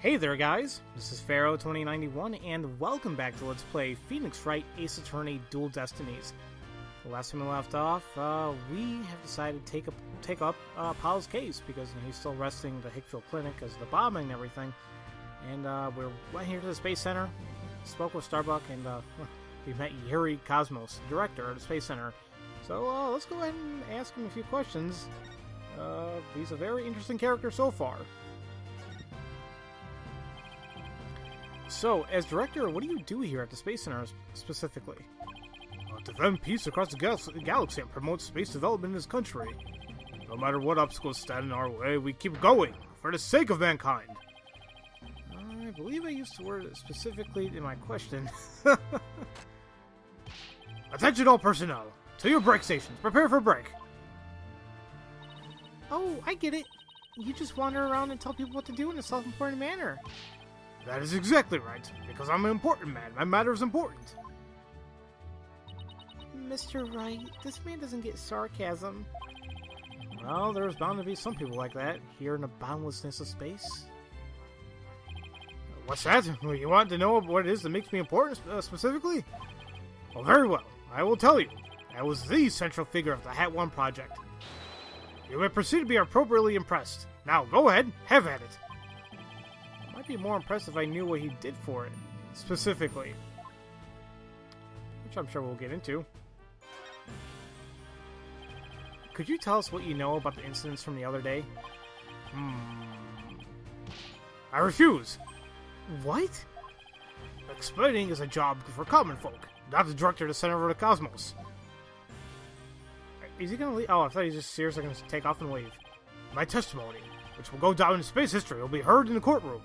Hey there guys, this is Pharaoh2091 and welcome back to Let's Play Phoenix Wright Ace Attorney Dual Destinies. The last time we left off, we have decided to take up Paul's case because he's still resting at the Hickfield Clinic because of the bombing and everything. And we went here to the Space Center, spoke with Starbuck, and we met Yuri Cosmos, the director of the Space Center. So let's go ahead and ask him a few questions. He's a very interesting character so far. So, as director, what do you do here at the Space Center specifically? Defend peace across the galaxy and promote space development in this country. No matter what obstacles stand in our way, we keep going, for the sake of mankind. I believe I used the word specifically in my question. Attention all personnel, to your break stations, prepare for break. Oh, I get it. You just wander around and tell people what to do in a self-important manner. That is exactly right, because I'm an important man. My matter is important. Mr. Wright, this man doesn't get sarcasm. Well, there's bound to be some people like that here in the boundlessness of space. What's that? You want to know what it is that makes me important specifically? Well, very well. I will tell you. I was the central figure of the Hat 1 project. You may proceed to be appropriately impressed. Now, go ahead, have at it. Might be more impressed if I knew what he did for it, specifically. Which I'm sure we'll get into. Could you tell us what you know about the incidents from the other day? I refuse! What? Explaining is a job for common folk, not the director of the Center of the Cosmos. Is he gonna leave? Oh, I thought he was just seriously gonna take off and leave. My testimony, which will go down in space history, will be heard in the courtroom.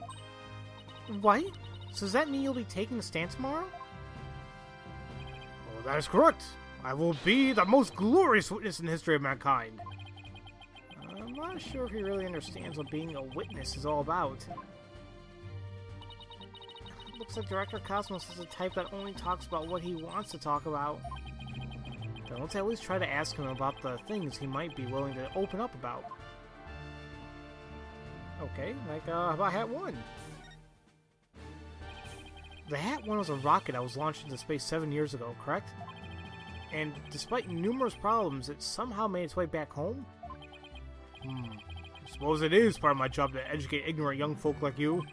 What? So does that mean you'll be taking the stand tomorrow? Well, that is correct. I will be the most glorious witness in the history of mankind. I'm not sure if he really understands what being a witness is all about. Looks like Director Cosmos is the type that only talks about what he wants to talk about. Then let's at least try to ask him about the things he might be willing to open up about. Okay, like, how about Hat 1? The Hat 1 was a rocket that was launched into space 7 years ago, correct? And despite numerous problems, it somehow made its way back home? I suppose it is part of my job to educate ignorant young folk like you.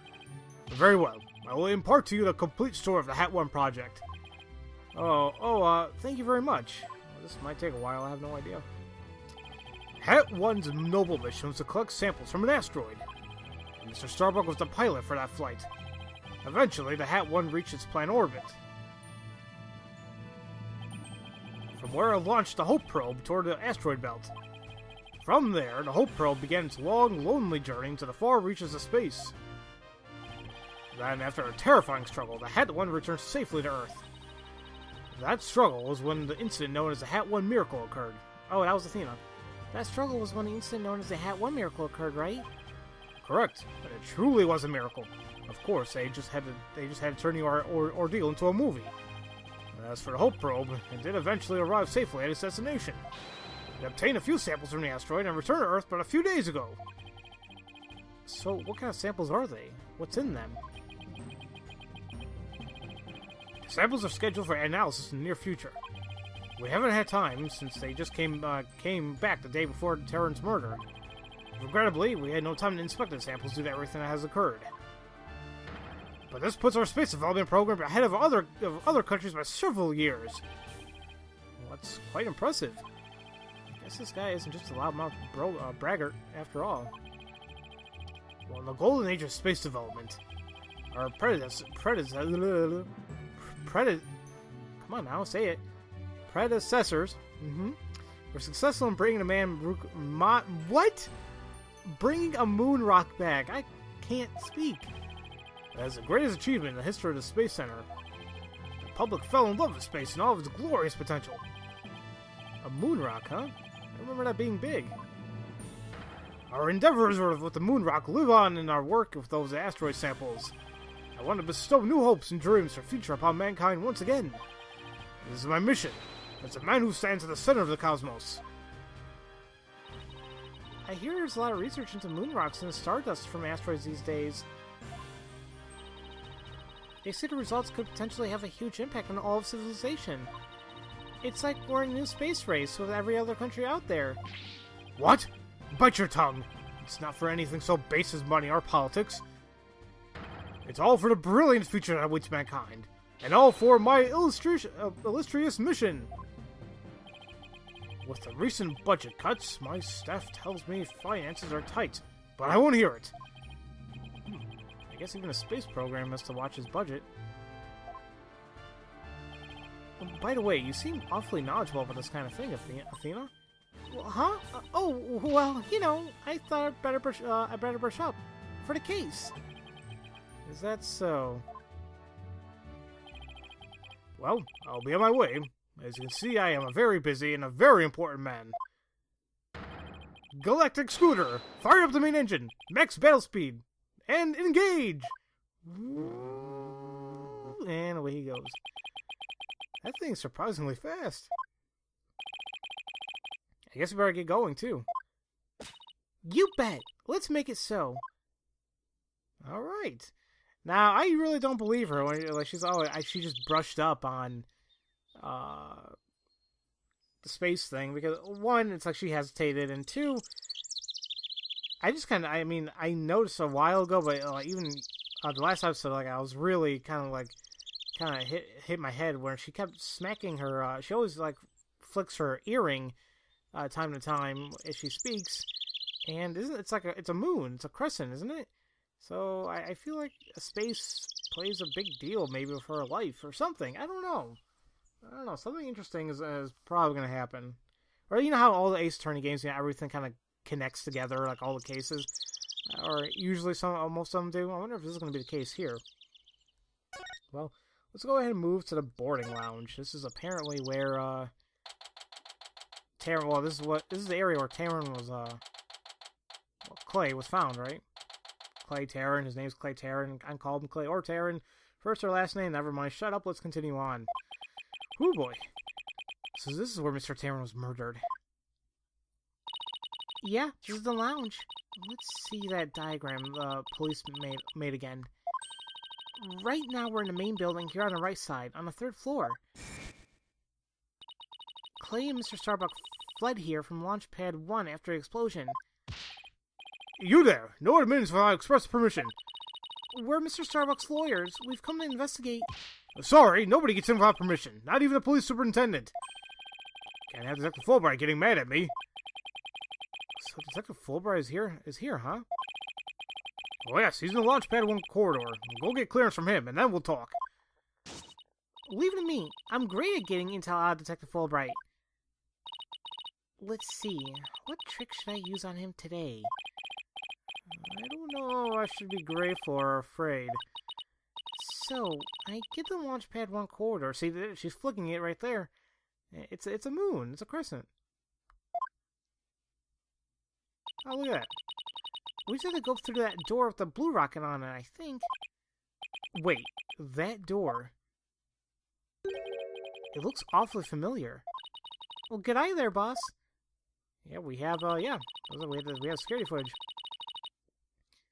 Very well. I will impart to you the complete story of the Hat 1 project. Thank you very much. Well, this might take a while, I have no idea. Hat 1's noble mission was to collect samples from an asteroid. Mr. Starbuck was the pilot for that flight. Eventually, the Hat 1 reached its planned orbit, from where it launched the Hope probe toward the asteroid belt. From there, the Hope probe began its long, lonely journey to the far reaches of space. Then, after a terrifying struggle, the Hat 1 returned safely to Earth. That struggle was when the incident known as the Hat 1 miracle occurred. Oh, that was Athena. That struggle was when the incident known as the Hat 1 miracle occurred, right? Correct, but it truly was a miracle. Of course, they just had to turn the ordeal into a movie. As for the Hope probe, it did eventually arrive safely at its destination. It obtained a few samples from the asteroid and returned to Earth but a few days ago. So, what kind of samples are they? What's in them? The samples are scheduled for analysis in the near future. We haven't had time since they just came back the day before Terran's murder. Regrettably, we had no time to inspect the samples due to everything that has occurred. But this puts our space development program ahead of other countries by several years. Well, that's quite impressive. I guess this guy isn't just a loudmouth braggart after all. Well, in the golden age of space development, our predecessors were successful in bringing bringing a moon rock back. I can't speak. As the greatest achievement in the history of the Space Center, the public fell in love with space and all of its glorious potential. A moon rock, huh? I remember that being big. Our endeavors with the moon rock live on in our work with those asteroid samples. I want to bestow new hopes and dreams for future upon mankind once again. This is my mission, as a man who stands at the center of the cosmos. I hear there's a lot of research into moon rocks and stardust from asteroids these days. They say the results could potentially have a huge impact on all of civilization. It's like we're in a new space race with every other country out there. What? Bite your tongue! It's not for anything so base as money or politics. It's all for the brilliant future that awaits mankind, and all for my illustrious mission. With the recent budget cuts, my staff tells me finances are tight, but I won't hear it. I guess even a space program has to watch his budget. By the way, you seem awfully knowledgeable about this kind of thing, Athena. Well, huh? Oh, well, you know, I thought I'd better brush up for the case. Is that so? Well, I'll be on my way. As you can see, I am a very busy and a very important man. Galactic Scooter, fire up the main engine, max battle speed, and engage! And away he goes. That thing's surprisingly fast. I guess we better get going, too. You bet! Let's make it so. Alright. Now, I really don't believe her when like she just brushed up on the space thing, because one, it's like she hesitated, and two, I just kind of, I mean, I noticed a while ago, but even the last episode, like, I was really kind of hit my head where she kept smacking her, she always, like, flicks her earring time to time as she speaks, and it's a moon, it's a crescent, isn't it? So I feel like a space plays a big deal maybe for her life or something. I don't know. Something interesting is probably going to happen. Or you know how all the Ace Attorney games, you know, everything kind of connects together, like all the cases? Or usually most of them do. I wonder if this is going to be the case here. Well, let's go ahead and move to the boarding lounge. This is apparently where Taryn, well, this is the area where Taryn was, Clay was found, right? Clay Taryn, his name's Clay Taryn. I call him Clay or Taryn. First or last name, never mind. Shut up, let's continue on. Ooh boy. So this is where Mr. Taryn was murdered. Yeah, this is the lounge. Let's see that diagram the police made again. Right now we're in the main building here on the right side, on the 3rd floor. Clay and Mr. Starbuck fled here from Launch Pad 1 after the explosion. You there! No admittance without express permission. We're Mr. Starbuck's lawyers. We've come to investigate... Sorry, nobody gets in without permission. Not even the police superintendent. Can't have Detective Fulbright getting mad at me. So Detective Fulbright is here, huh? Oh yes, he's in the Launch Pad 1 corridor. Go get clearance from him, and then we'll talk. Leave it to me. I'm great at getting intel out of Detective Fulbright. Let's see. What trick should I use on him today? I don't know I should be grateful or afraid. So, I get the Launch Pad 1 corridor. See, she's flicking it right there. It's a moon. It's a crescent. Oh, look at that. We just have to go through that door with the blue rocket on it, I think. Wait, that door. It looks awfully familiar. Well, g'day there, boss. Yeah, we have, we have security footage.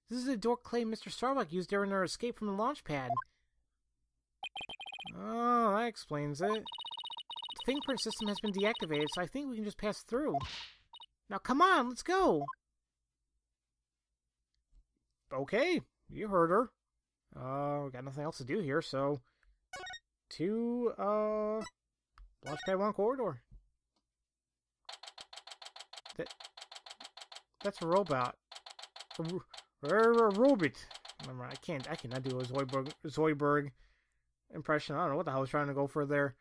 This is the door Clay and Mr. Starbuck used during their escape from the launch pad. Oh, that explains it. The fingerprint system has been deactivated, so I think we can just pass through. Now, come on, let's go! Okay, you heard her. We got nothing else to do here, so... to, Launchpad 1 corridor. That's a robot. A robot. Remember, I cannot do a Zoidberg impression. I don't know what the hell I was trying to go for there.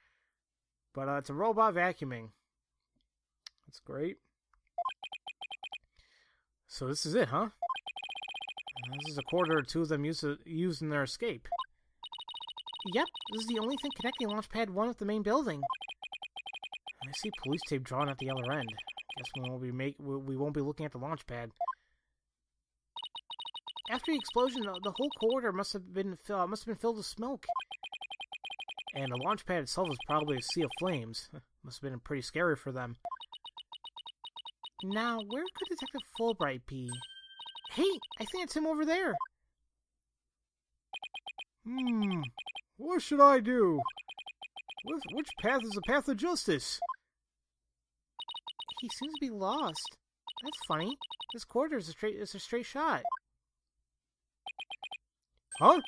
But, it's a robot vacuuming. That's great. So this is it, huh? This is a corridor two of them used in their escape. Yep, this is the only thing connecting Launchpad 1 with the main building. I see police tape drawn at the other end. Guess we won't be looking at the launch pad. After the explosion, the whole corridor must have been filled with smoke. And the launch pad itself was probably a sea of flames. Must have been pretty scary for them. Now, where could Detective Fulbright be? Hey, I think it's him over there. What should I do? Which path is the path of justice? He seems to be lost. That's funny. This corridor is a straight shot. Huh?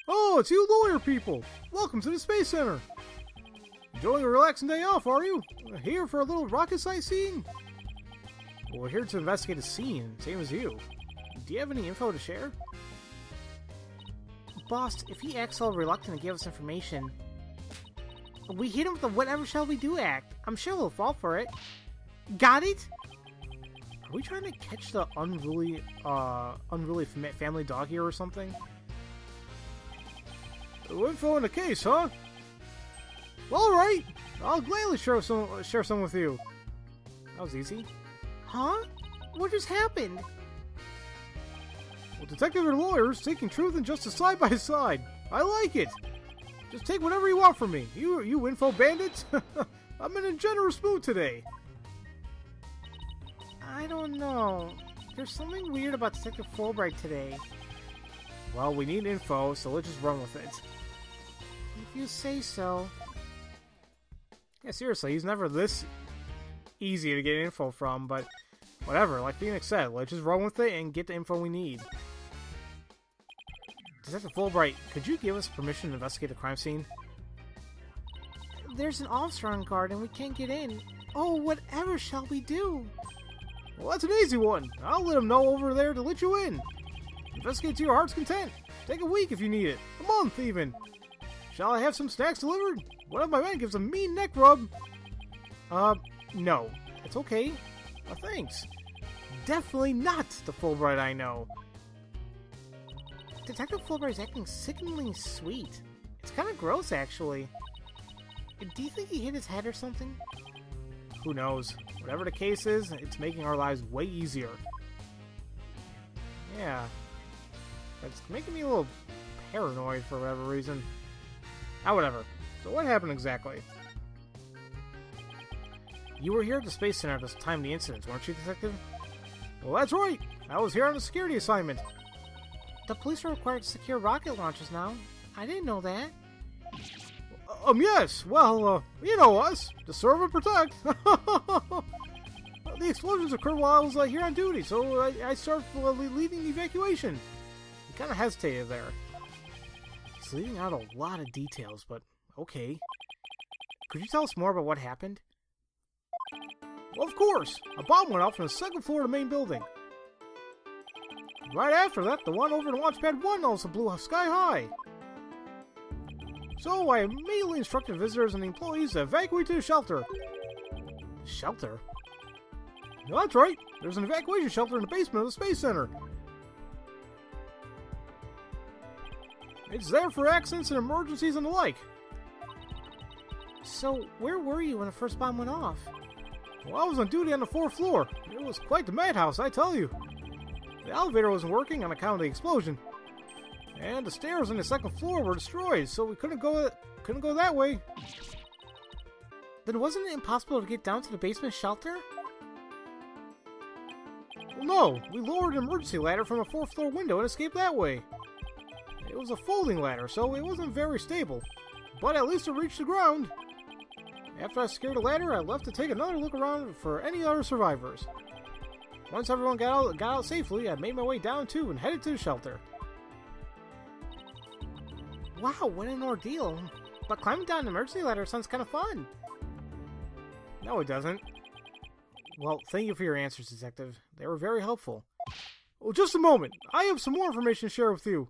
Oh, it's you lawyer people! Welcome to the Space Center! Enjoying a relaxing day off, are you? Here for a little rocket sightseeing? Well, we're here to investigate a scene, same as you. Do you have any info to share? Boss, if he acts all reluctant to give us information, we hit him with the whatever shall we do act. I'm sure he'll fall for it. Got it? Are we trying to catch the unruly family dog here or something? No info in the case, huh? Alright! I'll gladly share some with you. That was easy. Huh? What just happened? Well, detective and lawyers taking truth and justice side by side. I like it! Just take whatever you want from me. You info bandits! I'm in a generous mood today. I don't know. There's something weird about Detective Fulbright today. Well, we need info, so let's just run with it. If you say so. Yeah, seriously, he's never this easy to get info from, but whatever, like Phoenix said, let's just run with it and get the info we need. Detective Fulbright, could you give us permission to investigate the crime scene? There's an officer on guard and we can't get in. Oh, whatever shall we do? Well, that's an easy one. I'll let him know over there to let you in. Investigate to your heart's content. Take a week if you need it. A month, even. Shall I have some snacks delivered? One of my men gives a mean neck rub. No. It's okay. Thanks. Definitely not the Fulbright I know. Detective Fulbright is acting sickeningly sweet. It's kind of gross, actually. Do you think he hit his head or something? Who knows? Whatever the case is, it's making our lives way easier. Yeah. It's making me a little paranoid for whatever reason. Ah, whatever. So what happened exactly? You were here at the Space Center at the time of the incidents, weren't you, Detective? Well, that's right! I was here on a security assignment. The police are required to secure rocket launches now. I didn't know that. Yes! Well, you know us. To serve and protect. The explosions occurred while I was here on duty, so I started leading the evacuation. He kind of hesitated there. He's leaving out a lot of details, but okay. Could you tell us more about what happened? Well, of course. A bomb went off from the second floor of the main building. Right after that, the one over in Launch Pad 1 also blew sky high. So I immediately instructed visitors and employees to evacuate to the shelter. Shelter? No, that's right. There's an evacuation shelter in the basement of the Space Center. It's there for accidents and emergencies and the like. So, where were you when the first bomb went off? Well, I was on duty on the 4th floor. It was quite the madhouse, I tell you. The elevator wasn't working on account of the explosion. And the stairs on the 2nd floor were destroyed, so we couldn't go that way. Then wasn't it impossible to get down to the basement shelter? Well, no. We lowered an emergency ladder from a 4th floor window and escaped that way. It was a folding ladder, so it wasn't very stable. But at least it reached the ground. After I secured the ladder, I left to take another look around for any other survivors. Once everyone got out safely, I made my way down too and headed to the shelter. Wow, what an ordeal. But climbing down an emergency ladder sounds kind of fun. No, it doesn't. Well, thank you for your answers, Detective. They were very helpful. Oh, just a moment. I have some more information to share with you.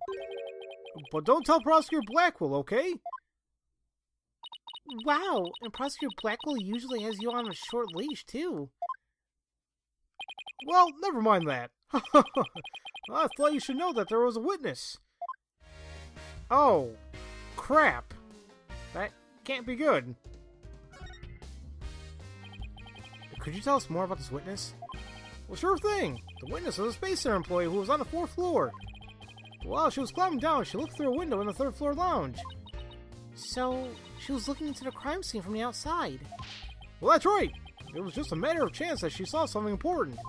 But don't tell Prosecutor Blackwell, okay? Wow, and Prosecutor Blackwell usually has you on a short leash, too. Well, never mind that. I thought you should know that there was a witness. Oh, crap. That can't be good. Could you tell us more about this witness? Well, sure thing. The witness was a Space Center employee who was on the 4th floor. While she was climbing down, she looked through a window in the 3rd floor lounge. So, she was looking into the crime scene from the outside. Well, that's right. It was just a matter of chance that she saw something important.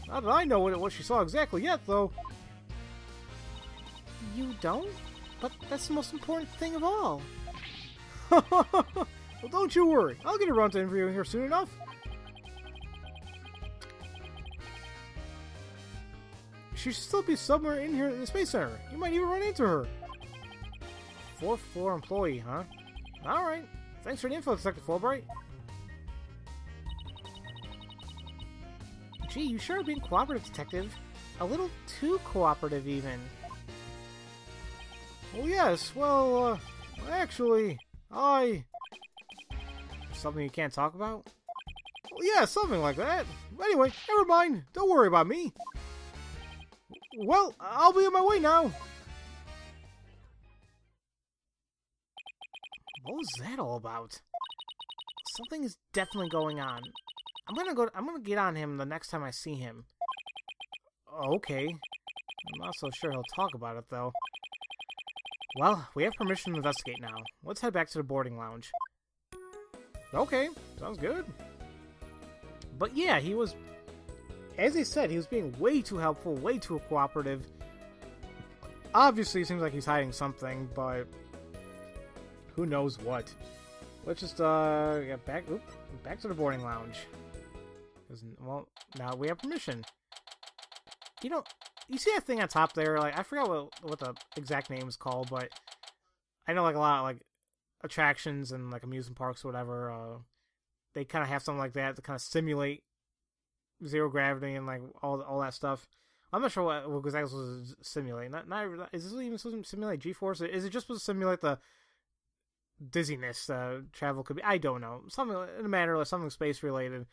Not that I know what she saw exactly yet, though. You don't? But that's the most important thing of all. Well, don't you worry. I'll get around to interviewing her soon enough. She should still be somewhere in here in the Space Center. You might even run into her. 4th floor employee, huh? Alright. Thanks for the info, Detective Fulbright. Gee, you sure are being cooperative, Detective. A little too cooperative, even. Well, yes. Well, actually, Something you can't talk about? Well, yeah, something like that. Anyway, never mind. Don't worry about me. Well, I'll be on my way now. What was that all about? Something is definitely going on. I'm gonna get on him the next time I see him. Okay. I'm not so sure he'll talk about it, though. Well, we have permission to investigate now. Let's head back to the boarding lounge. Okay, sounds good. But yeah, he was... As he said, he was being way too helpful, way too cooperative. Obviously, it seems like he's hiding something, but... who knows what. Let's just, get back to the boarding lounge. Well, now we have permission. You know, you see that thing on top there? Like, I forgot what the exact name is called, but I know, like, a lot of, like, attractions and, like, amusement parks or whatever, they kind of have something like that to kind of simulate zero gravity and, like, all that stuff. I'm not sure what exactly was simulating. Not is this even supposed to simulate G-force? Is it just supposed to simulate the dizziness travel could be? I don't know. Something in a matter of something space related.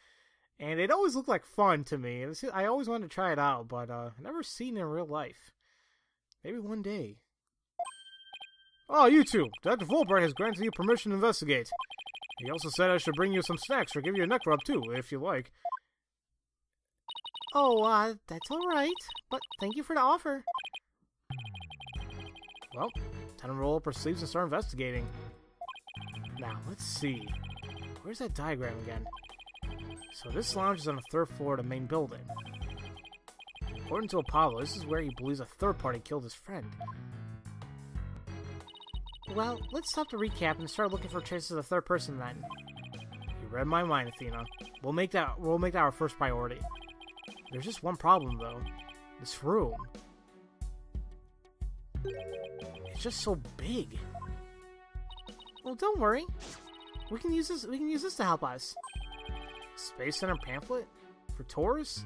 And it always looked like fun to me. I always wanted to try it out, but never seen it in real life. Maybe one day. Oh, you two! Dr. Fulbright has granted you permission to investigate. He also said I should bring you some snacks or give you a neck rub too, if you like. Oh, that's alright. But thank you for the offer. Well, time to roll up our sleeves and start investigating. Now, let's see. Where's that diagram again? So this lounge is on the 3rd floor of the main building. According to Apollo, this is where he believes a third party killed his friend. Well, let's stop the recap and start looking for traces of the third person then. You read my mind, Athena. We'll make that our first priority. There's just one problem though. This room. It's just so big. Well, don't worry. We can use this to help us. Space Center pamphlet? For tours?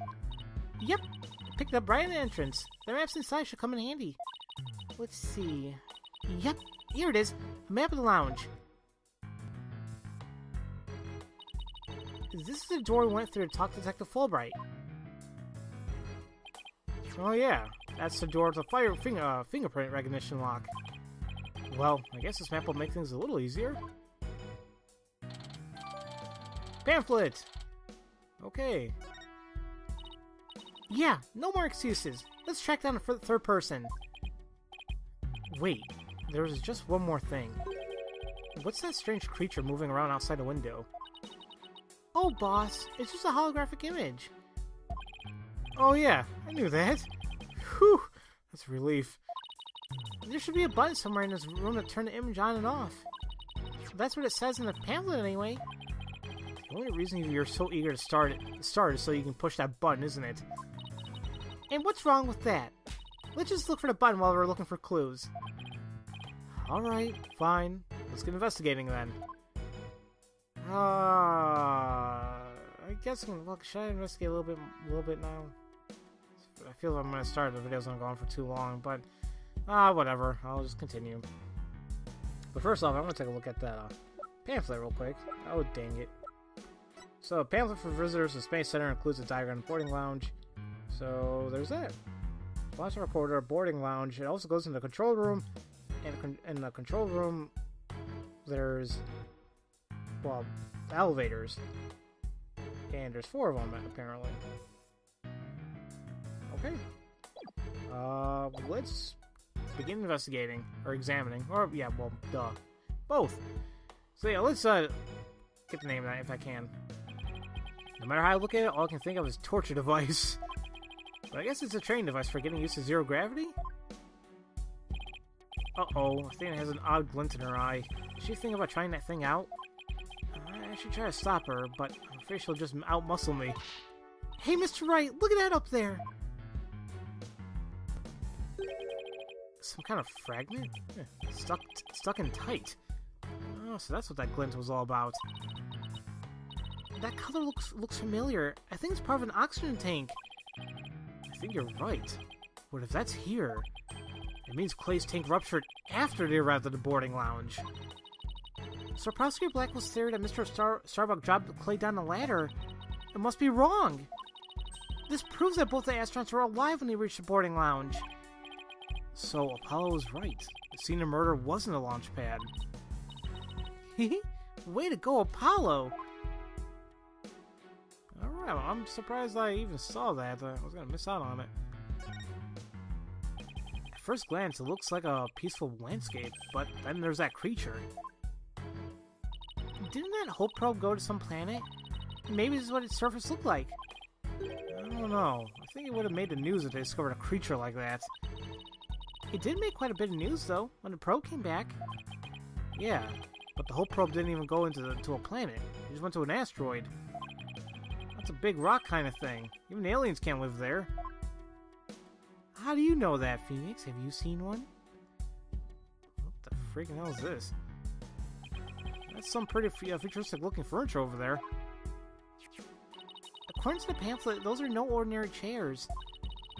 Yep. Picked up right at the entrance. The maps inside should come in handy. Let's see. Yep. Here it is. A map of the lounge. This is the door we went through to talk to Detective Fulbright. Oh yeah. That's the door to the fingerprint recognition lock. Well, I guess this map will make things a little easier. Pamphlet! Okay. Yeah, no more excuses. Let's track down the third person. Wait, there was just one more thing. What's that strange creature moving around outside the window? Oh, boss, it's just a holographic image. Oh yeah, I knew that. Whew, that's a relief. There should be a button somewhere in this room to turn the image on and off. That's what it says in the pamphlet anyway. The only reason you're so eager to start is so you can push that button, isn't it? And what's wrong with that? Let's just look for the button while we're looking for clues. Alright, fine. Let's get investigating then. I guess should I investigate a little bit now? I feel like I'm gonna start the video's gonna go on for too long, but whatever. I'll just continue. But first off, I'm gonna take a look at that pamphlet real quick. Oh dang it! So, a pamphlet for visitors to Space Center includes a diagram of the boarding lounge. So there's that. Launch recorder, boarding lounge. It also goes in the control room, and in the control room, there's elevators, and there's 4 of them apparently. Okay. Let's begin investigating or examining, or yeah, well, duh, both. So yeah, let's get the name of that if I can. No matter how I look at it, all I can think of is torture device. But I guess it's a training device for getting used to zero gravity? Uh-oh, Athena has an odd glint in her eye. Is she thinking about trying that thing out? I should try to stop her, but I'm afraid she'll just out-muscle me. Hey, Mr. Wright, look at that up there! Some kind of fragment? Stuck in tight. Oh, so that's what that glint was all about. That color looks familiar. I think it's part of an oxygen tank. I think you're right. But if that's here, it means Clay's tank ruptured after they arrived at the boarding lounge. So Prosecutor Blackwell's theory that Mr. Starbuck dropped Clay down the ladder, it must be wrong. This proves that both the astronauts were alive when they reached the boarding lounge. So Apollo was right. The scene of murder wasn't a launch pad. Way to go, Apollo! Alright, well, I'm surprised I even saw that. I was gonna miss out on it. At first glance, it looks like a peaceful landscape, but then there's that creature. Didn't that Hope probe go to some planet? Maybe this is what its surface looked like. I don't know. I think it would have made the news if they discovered a creature like that. It did make quite a bit of news, though, when the probe came back. Yeah, but the Hope probe didn't even go into a planet. It just went to an asteroid. That's a big rock kind of thing. Even aliens can't live there. How do you know that, Phoenix? Have you seen one? What the freaking hell is this? That's some pretty futuristic-looking furniture over there. According to the pamphlet, those are no ordinary chairs.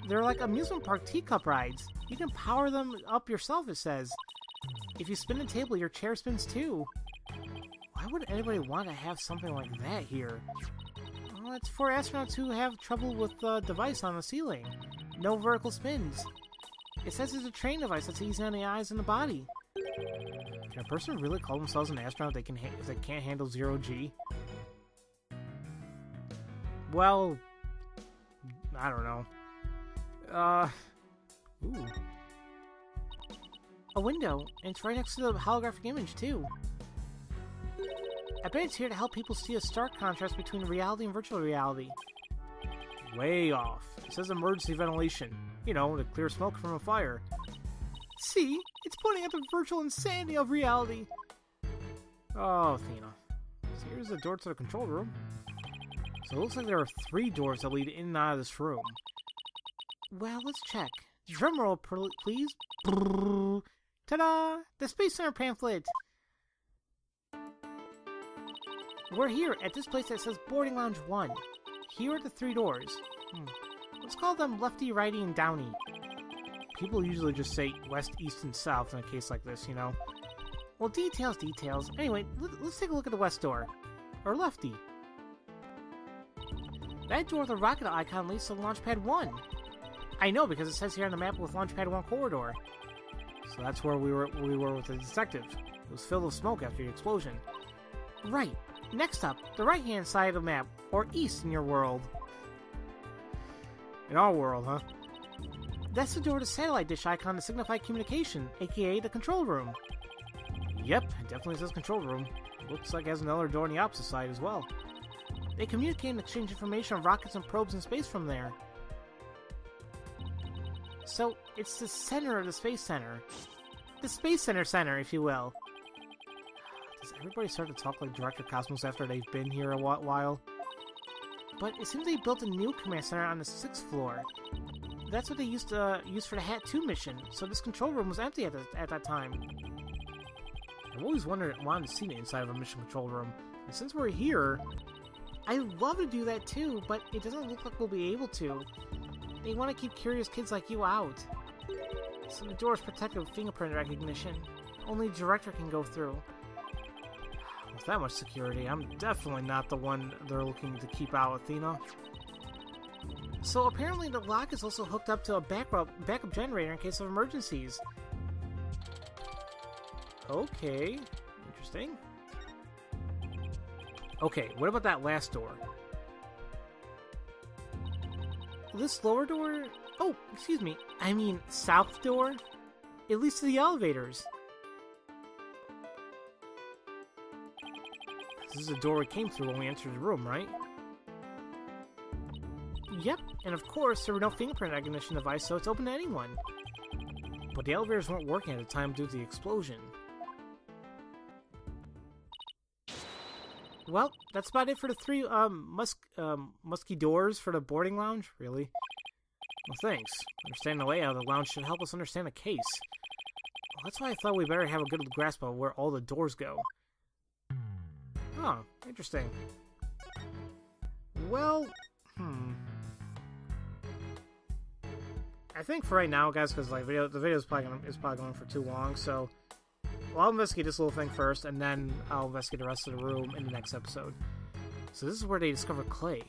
They're like amusement park teacup rides. You can power them up yourself, it says. If you spin the table, your chair spins too. Why would anybody want to have something like that here? Well, it's for astronauts who have trouble with the device on the ceiling. No vertical spins. It says it's a training device that's easy on the eyes and the body. Can a person really call themselves an astronaut if they can't handle 0G? Well, I don't know. Ooh. A window, and it's right next to the holographic image, too. I bet it's here to help people see a stark contrast between reality and virtual reality. Way off. It says emergency ventilation. You know, to clear smoke from a fire. See? It's pointing at the virtual insanity of reality. Oh, Athena. So here's the door to the control room. So it looks like there are 3 doors that lead in and out of this room. Well, let's check. Drumroll, please. Ta-da! The Space Center pamphlet! We're here at this place that says Boarding Lounge 1. Here are the 3 doors. Let's call them Lefty, Righty, and Downy. People usually just say West, East, and South in a case like this, you know. Well, details. Anyway, let's take a look at the West door. Or Lefty. That door with the rocket icon leads to Launchpad 1. I know, because it says here on the map with Launchpad 1 corridor. So that's where we were with the detective. It was filled with smoke after the explosion. Right. Next up, the right-hand side of the map, or east in your world. In our world, huh? That's the door to the satellite dish icon to signify communication, aka the control room. Yep, it definitely says control room. Looks like it has another door on the opposite side as well. They communicate and exchange information on rockets and probes in space from there. So, it's the center of the Space Center. The Space Center, if you will. Does everybody start to talk like Director Cosmos after they've been here a while? But it seems they built a new command center on the 6th floor. That's what they used to use for the Hat 2 mission, so this control room was empty at that time. I've always wanted to see the inside of a mission control room, and since we're here, I'd love to do that too, but it doesn't look like we'll be able to. They want to keep curious kids like you out. So the door is protected with fingerprint recognition. Only the director can go through. With that much security, I'm definitely not the one they're looking to keep out, Athena. So apparently the lock is also hooked up to a backup generator in case of emergencies. Okay, interesting. Okay, what about that last door? This lower door? Oh, excuse me. I mean, south door? It leads to the elevators. This is the door we came through when we entered the room, right? Yep, and of course, there were no fingerprint recognition device, so it's open to anyone. but the elevators weren't working at the time due to the explosion. Well, that's about it for the 3 musky doors for the boarding lounge. Really? Well, thanks. Understanding the layout of the lounge should help us understand the case. Well, that's why I thought we better have a good grasp of where all the doors go. Huh, interesting. Well, I think for right now, guys, because like the video is probably going for too long, so I'll investigate this little thing first, and then I'll investigate the rest of the room in the next episode. So this is where they discovered Clay.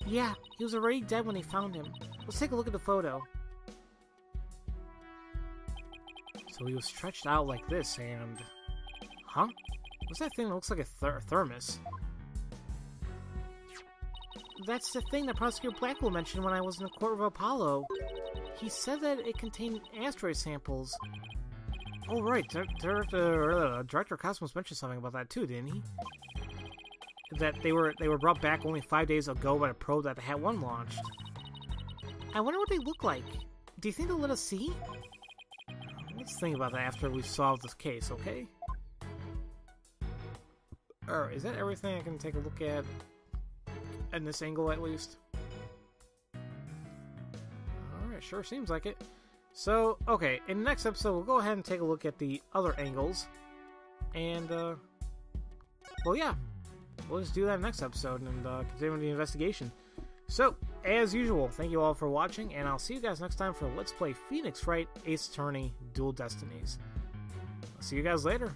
Yeah, he was already dead when they found him. Let's take a look at the photo. So he was stretched out like this, and... Huh? What's that thing that looks like a thermos? That's the thing that Prosecutor Blackwell mentioned when I was in the Court of Apollo. He said that it contained asteroid samples. Oh, right. Director Cosmos mentioned something about that too, didn't he? That they were brought back only 5 days ago by the probe that the Hat 1 launched. I wonder what they look like. Do you think they'll let us see? Let's think about that after we've solved this case, okay? Alright, is that everything I can take a look at? In this angle, at least? Alright, sure seems like it. So, okay, in the next episode, we'll go ahead and take a look at the other angles. And, well, yeah. We'll just do that next episode and continue the investigation. So, as usual, thank you all for watching, and I'll see you guys next time for Let's Play Phoenix Wright Ace Attorney Dual Destinies. I'll see you guys later.